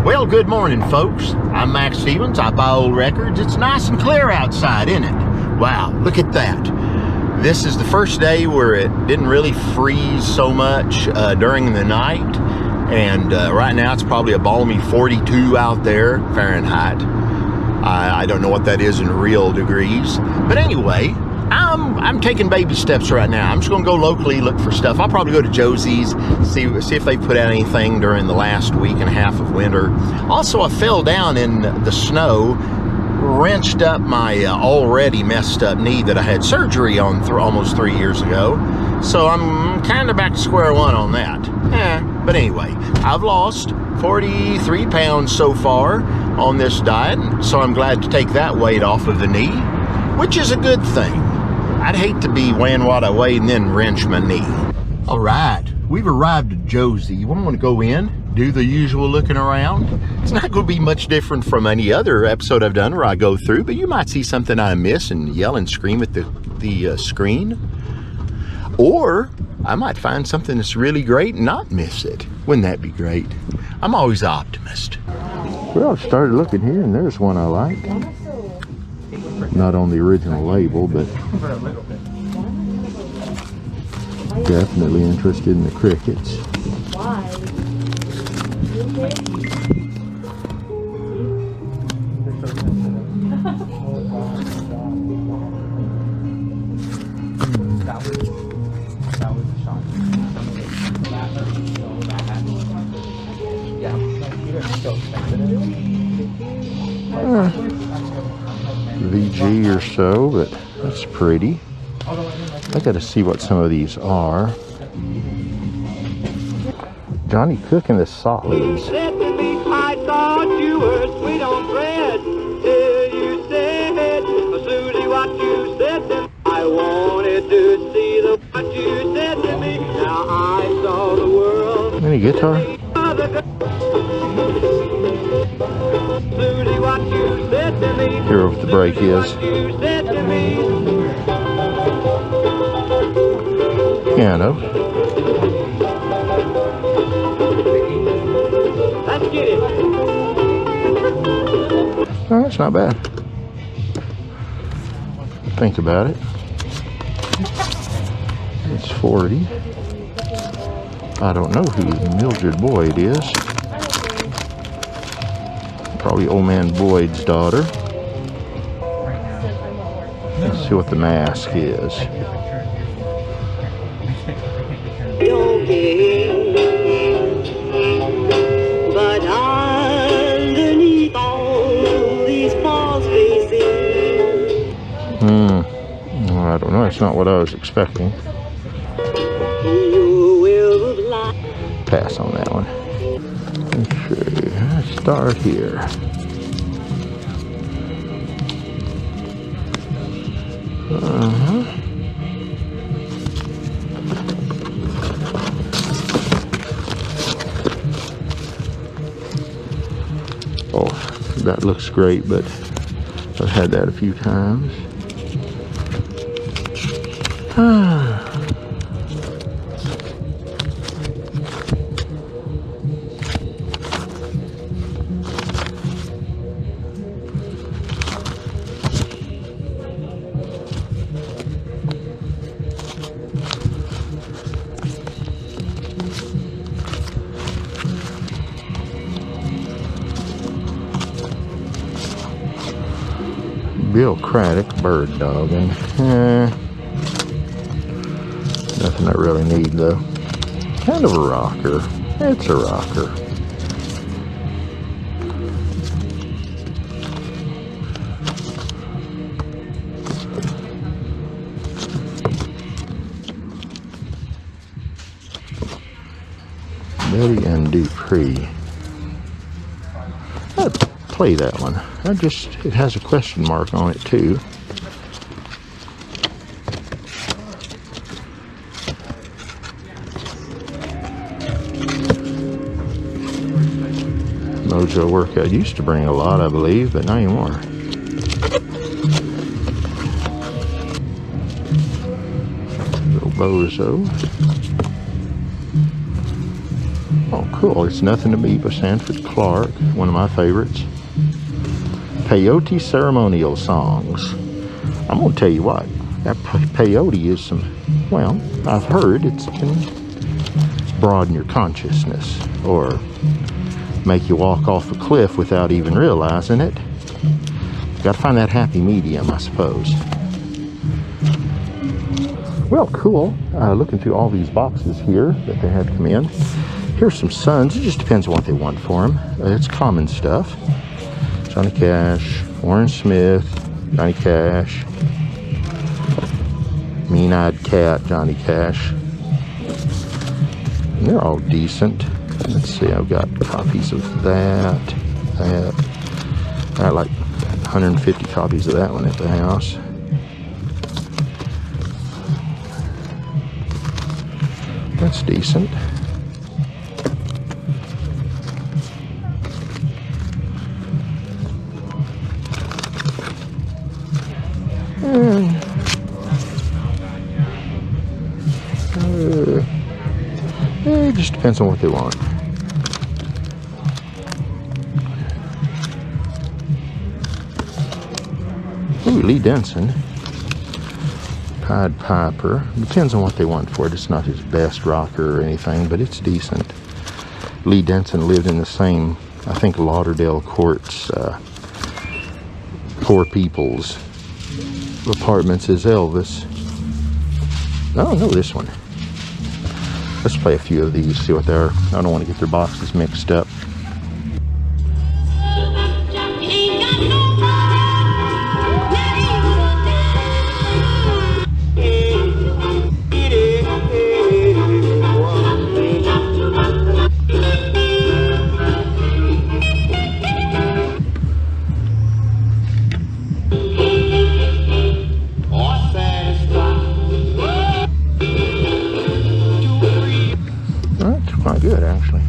Well, good morning, folks. I'm Max Stevens. I buy old records. It's nice and clear outside, isn't it? Wow, look at that. This is the first day where it didn't really freeze so much during the night. And right now it's probably a balmy 42 out there, Fahrenheit. I don't know what that is in real degrees. But anyway, I'm taking baby steps right now. I'm just going to go locally, look for stuff. I'll probably go to Josey's, see if they put out anything during the last week and a half of winter. Also, I fell down in the snow, wrenched up my already messed up knee that I had surgery on almost 3 years ago. So I'm kind of back to square one on that. But anyway, I've lost 43 pounds so far on this diet, so I'm glad to take that weight off of the knee, which is a good thing. I'd hate to be weighing what I weigh and then wrench my knee. All right, we've arrived at Josey. You want to go in, do the usual looking around. It's not going to be much different from any other episode I've done where I go through, but you might see something I miss and yell and scream at the screen. Or I might find something that's really great and not miss it. Wouldn't that be great? I'm always an optimist. Well, I started looking here and there's one I like. Not on the original label, but definitely interested in the crickets. VG or so, but that's pretty. I gotta see what some of these are. Johnny cooking the solids. I thought you were sweet on bread till you said, Susie, what you said to me. I wanted to see what you said to me. Now I saw the world. Any guitar? Susie, what you said to me. Hear what the break is. Piano. Let's get it. Oh, that's not bad. Think about it. It's 40. I don't know who Mildred Boyd is. Probably old man Boyd's daughter. Let's see what the mask is. But underneath all these false faces, Well, I don't know. That's not what I was expecting. you will lie. Pass on that one. Let's see. Let's start here. Oh, that looks great, but I've had that a few times. Bill Craddock bird dogging. Nothing I really need though. Kind of a rocker. It's a rocker. Betty and Dupree. I'd play that one. It has a question mark on it too. Mojo workout used to bring a lot, I believe, but not anymore. Little bozo. Oh, cool. It's Nothing to Me by Sanford Clark, one of my favorites. Peyote ceremonial songs. I'm gonna tell you what, that peyote is some, well, I've heard it can broaden your consciousness or make you walk off a cliff without even realizing it. Got to find that happy medium, I suppose. Well, cool. Looking through all these boxes here that they had come in. Here's some Suns. It just depends on what they want for them. It's common stuff. Johnny Cash, Warren Smith, Johnny Cash, Mean-Eyed Cat, Johnny Cash. And they're all decent. Let's see, I've got copies of that. I got like 150 copies of that one at the house. That's decent. It just depends on what they want. Ooh, Lee Denson. Pied Piper. Depends on what they want for it. It's not his best rocker or anything, but it's decent. Lee Denson lived in the same, I think, Lauderdale Courts, poor people's apartments as Elvis. Oh, no, this one. Let's play a few of these, see what they are. I don't want to get their boxes mixed up. Quite good, actually.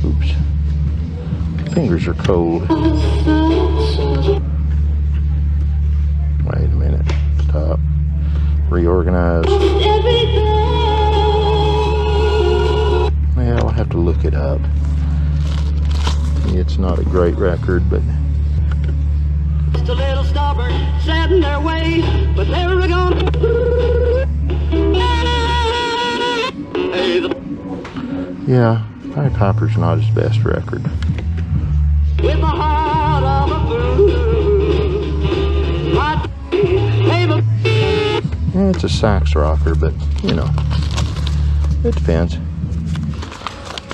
Oops. Fingers are cold. Wait a minute. Stop. Reorganize. Well, I'll have to look it up. It's not a great record, but just a little stubborn, set in their way, but they're gonna. Yeah, Pied Piper's not his best record. With the heart of a fool, my Yeah, it's a sax rocker, but you know, it depends.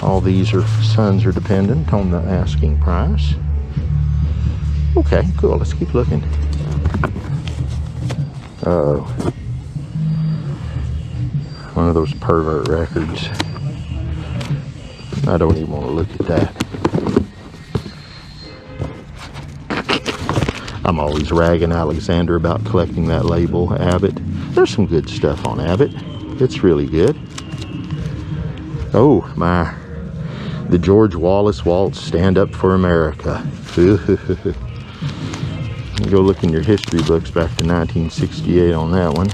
All these Suns are dependent on the asking price. Okay, cool. Let's keep looking. Oh, one of those pervert records. I don't even want to look at that. I'm always ragging Alexander about collecting that label, Abbott. There's some good stuff on Abbott. It's really good. Oh, my. The George Wallace Waltz, Stand Up for America. Go look in your history books back to 1968 on that one.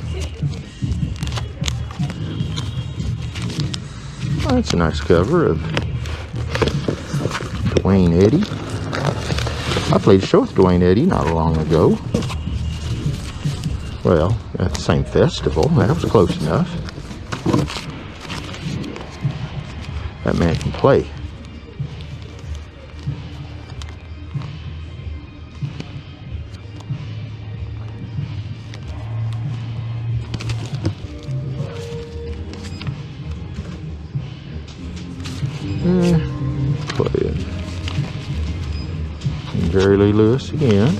Oh, that's a nice cover of Dwayne Eddy. I played a show with Dwayne Eddy not long ago. Well, at the same festival. That was close enough. That man can play. Play it. And Jerry Lee Lewis again.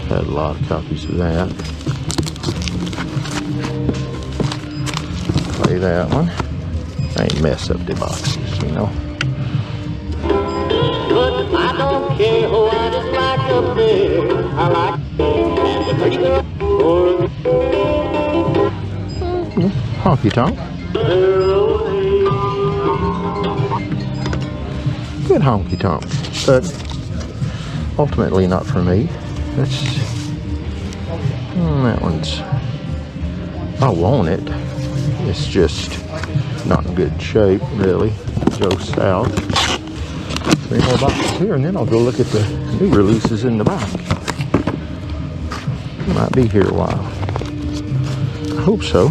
Had a lot of copies of that. Play that one. I ain't mess up the boxes, you know. But I don't care who I just like a bear. I like and the pretty girl. Honky Tonk. Good honky tonk. But ultimately not for me. That's that one's, I want it. It's just not in good shape, really. Go south. 3 more boxes here, and then I'll go look at the new releases in the back. Might be here a while. I hope so.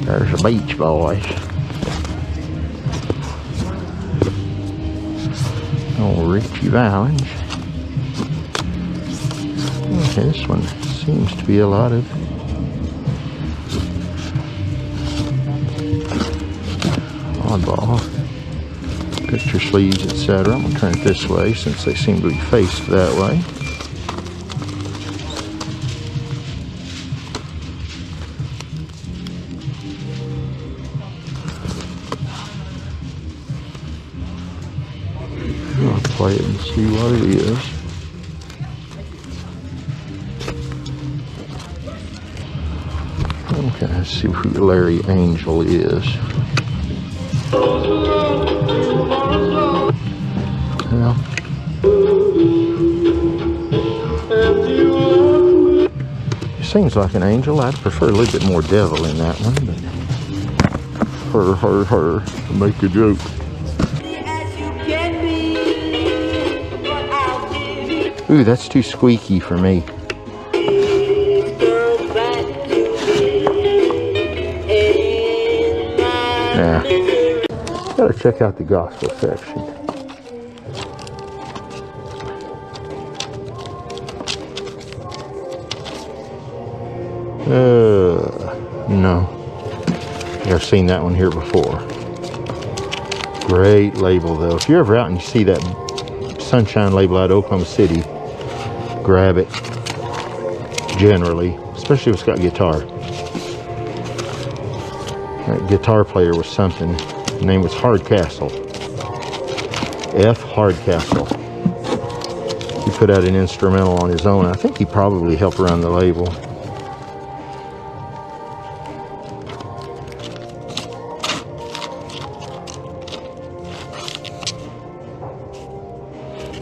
There's a Beach Boys. Oh, Richie Valens. Okay, this one seems to be a lot of oddball. Picture sleeves, etc. I'm going to turn it this way since they seem to be faced that way. I'll play it and see what it is. Okay, let's see who Larry Angel is. Well, he sings like an angel. I'd prefer a little bit more devil in that one, but her, to make a joke. Ooh, that's too squeaky for me. Yeah. Gotta check out the gospel section. No. I've seen that one here before. Great label though. If you're ever out and you see that Sunshine label out of Oklahoma City, grab it. Generally, especially if it's got guitar. That guitar player was something. His name was Hardcastle. F. Hardcastle. He put out an instrumental on his own. I think he probably helped run the label.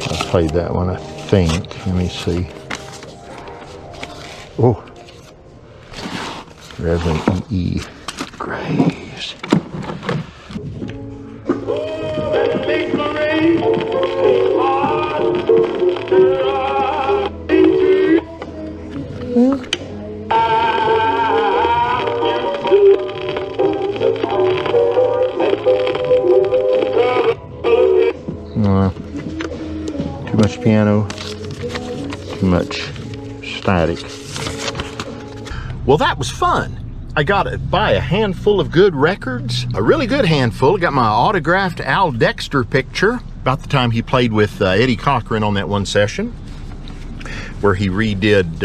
I played that one, I think. Let me see. Oh. Reverend E. Graves. Too much piano, too much static. Well, that was fun. I got to buy a handful of good records, a really good handful. I got my autographed Al Dexter picture, about the time he played with Eddie Cochran on that one session, where he redid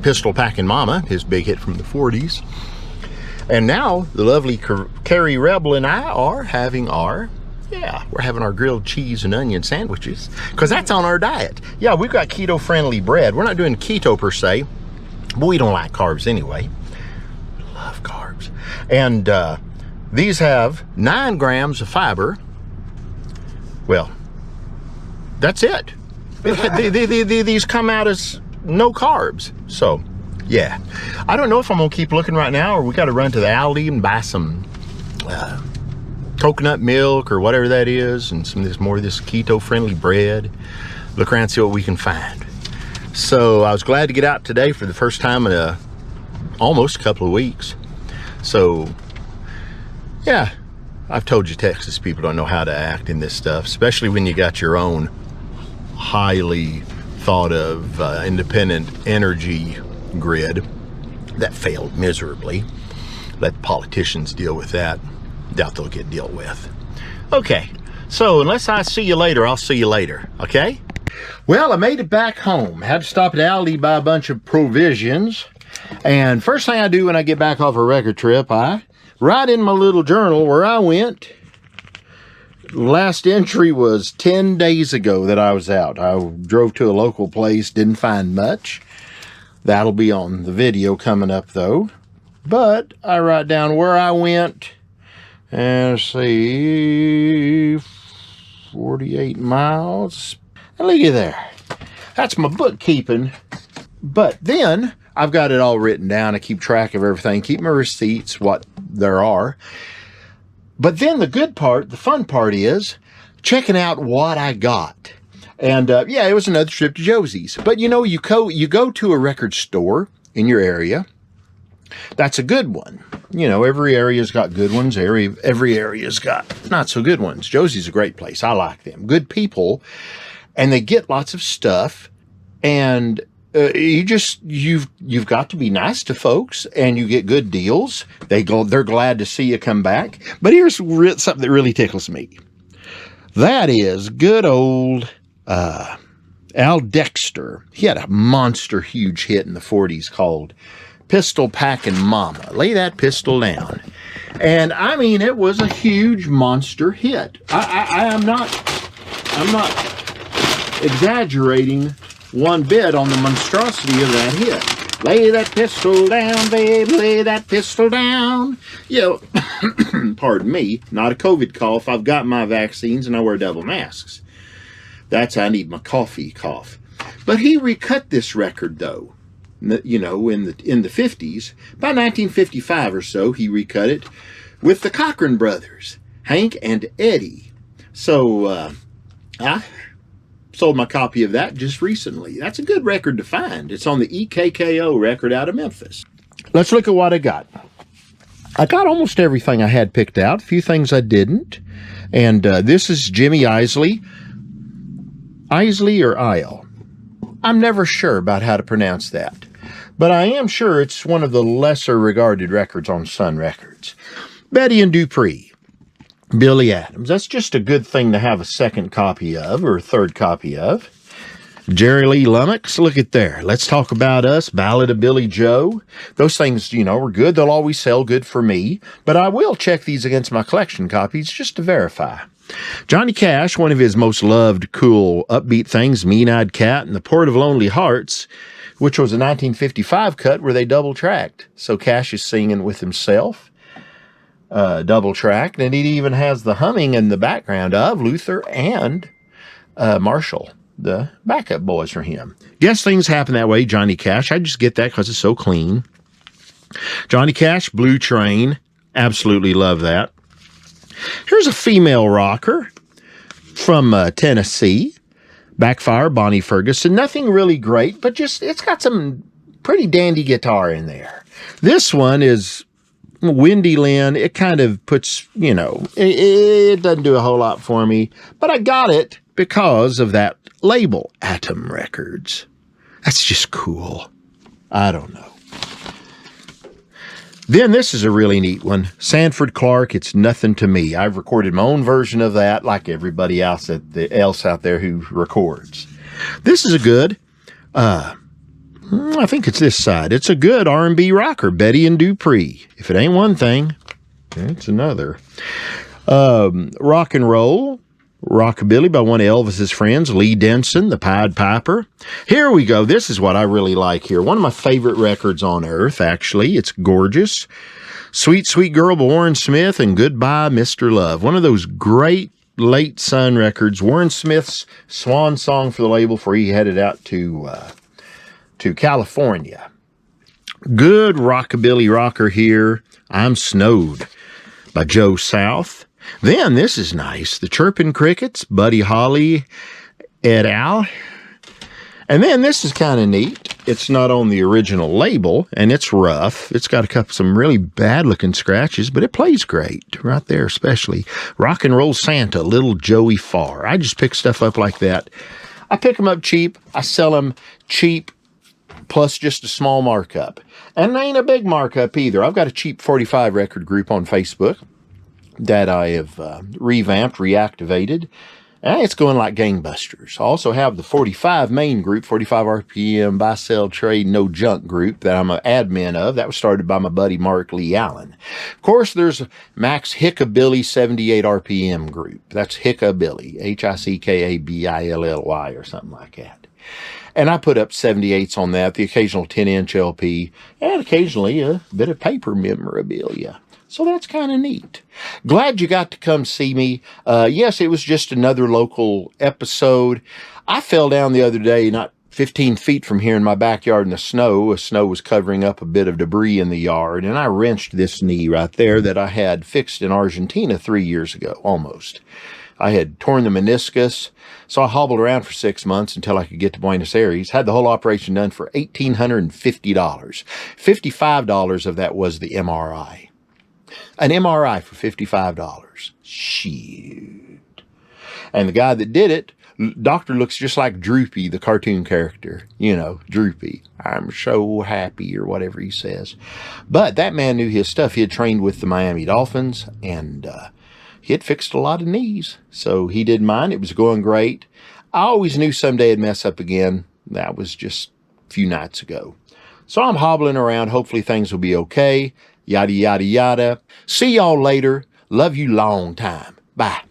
Pistol Packin' Mama, his big hit from the 40s. And now, the lovely Carrie Rebel and I are having our, we're having our grilled cheese and onion sandwiches, because that's on our diet. Yeah, we've got keto-friendly bread. We're not doing keto per se, but we don't like carbs anyway. Love carbs. And these have 9 grams of fiber. Well, that's it. These come out as no carbs. So, yeah. I don't know if I'm going to keep looking right now, or we got to run to the Aldi and buy some coconut milk or whatever that is, and some of this more of this keto-friendly bread. Look around and see what we can find. So I was glad to get out today for the first time in almost a couple of weeks. So, yeah, I've told you Texas people don't know how to act in this stuff, especially when you got your own highly thought of independent energy grid that failed miserably. Let the politicians deal with that. Doubt they'll get dealt with. Okay, so unless I see you later, I'll see you later, okay? Well, I made it back home. Had to stop at Aldi, buy a bunch of provisions. And first thing I do when I get back off a record trip, I write in my little journal where I went. Last entry was 10 days ago that I was out. I drove to a local place, didn't find much. That'll be on the video coming up though. But I write down where I went. And let's see, 48 miles. And look at there. That's my bookkeeping. But then I've got it all written down. I keep track of everything, keep my receipts, what there are. But then the good part, the fun part is checking out what I got. And yeah, it was another trip to Josey's. But you know, you go to a record store in your area. That's a good one. You know, every area's got good ones. Every area's got not so good ones. Josey's a great place. I like them. Good people. And they get lots of stuff. And you've got to be nice to folks, and you get good deals. They're glad to see you come back. But here's something that really tickles me. That is good old Al Dexter. He had a monster huge hit in the 40s called Pistol Packin' Mama. Lay that pistol down. And I mean, it was a huge monster hit. I'm not exaggerating one bit on the monstrosity of that hit. Lay that pistol down, babe, lay that pistol down. You know, pardon me, not a COVID cough. I've got my vaccines and I wear double masks. That's I need my coffee cough. But he recut this record though. You know, in the 50s, by 1955 or so, he recut it with the Cochran brothers, Hank and Eddie. So I sold my copy of that just recently. That's a good record to find. It's on the EKKO record out of Memphis. Let's look at what I got. I got almost everything I had picked out. A few things I didn't. And this is Jimmy Isley. Isley or Isle? I'm never sure about how to pronounce that. But I am sure it's one of the lesser regarded records on Sun Records. Betty and Dupree. Billy Adams. That's just a good thing to have a second copy of, or a third copy of. Jerry Lee Lummox. Look at there. Let's Talk About Us. Ballad of Billy Joe. Those things, you know, are good. They'll always sell good for me. But I will check these against my collection copies just to verify. Johnny Cash, one of his most loved, cool, upbeat things, Mean-Eyed Cat and The Port of Lonely Hearts, which was a 1955 cut where they double-tracked. So Cash is singing with himself, double-tracked, and it even has the humming in the background of Luther and Marshall, the backup boys for him. Guess Things Happen That Way, Johnny Cash. I just get that because it's so clean. Johnny Cash, Blue Train. Absolutely love that. Here's a female rocker from Tennessee. Backfire, Bonnie Ferguson. Nothing really great, but just it's got some pretty dandy guitar in there. This one is Wendy Lynn. It kind of puts, you know, it doesn't do a whole lot for me, but I got it because of that label, Atom Records. That's just cool. I don't know. Then this is a really neat one. Sanford Clark, It's Nothing to Me. I've recorded my own version of that, like everybody else out there who records. This is a good, I think it's this side. It's a good R&B rocker, Betty and Dupree. If it ain't one thing, it's another. Rock and roll, Rockabilly by one of Elvis's friends, Lee Denson, the Pied Piper. Here we go. This is what I really like here. One of my favorite records on earth, actually. It's gorgeous. Sweet, Sweet Girl by Warren Smith and Goodbye, Mr. Love. One of those great late Sun records. Warren Smith's swan song for the label before he headed out to California. Good rockabilly rocker here. I'm Snowed by Joe South. Then, this is nice. The Chirpin' Crickets, Buddy Holly et al. And then this is kind of neat. It's not on the original label, and it's rough. It's got some really bad-looking scratches, but it plays great. Right there, especially. Rock and Roll Santa, Little Joey Farr. I just pick stuff up like that. I pick them up cheap. I sell them cheap, plus just a small markup. And it ain't a big markup either. I've got a cheap 45 record group on Facebook that I have revamped, reactivated, and it's going like gangbusters. I also have the 45 main group, 45 RPM, buy, sell, trade, no junk group that I'm an admin of. That was started by my buddy Mark Lee Allen. Of course, there's Max Hickabilly 78 RPM group. That's Hickabilly, Hickabily or something like that. And I put up 78s on that, the occasional 10-inch LP, and occasionally a bit of paper memorabilia. So that's kind of neat. Glad you got to come see me. Yes, it was just another local episode. I fell down the other day, not 15 feet from here in my backyard in the snow. Snow was covering up a bit of debris in the yard, and I wrenched this knee right there that I had fixed in Argentina 3 years ago, almost. I had torn the meniscus, so I hobbled around for 6 months until I could get to Buenos Aires. Had the whole operation done for $1,850. $55 of that was the MRI. An MRI for $55. Shoot. And the guy that did it, doctor looks just like Droopy, the cartoon character. You know, Droopy. I'm so happy, or whatever he says. But that man knew his stuff. He had trained with the Miami Dolphins, and he had fixed a lot of knees. So he did mine. It was going great. I always knew someday I'd mess up again. That was just a few nights ago. So I'm hobbling around. Hopefully things will be okay. Yada, yada, yada. See y'all later. Love you long time. Bye.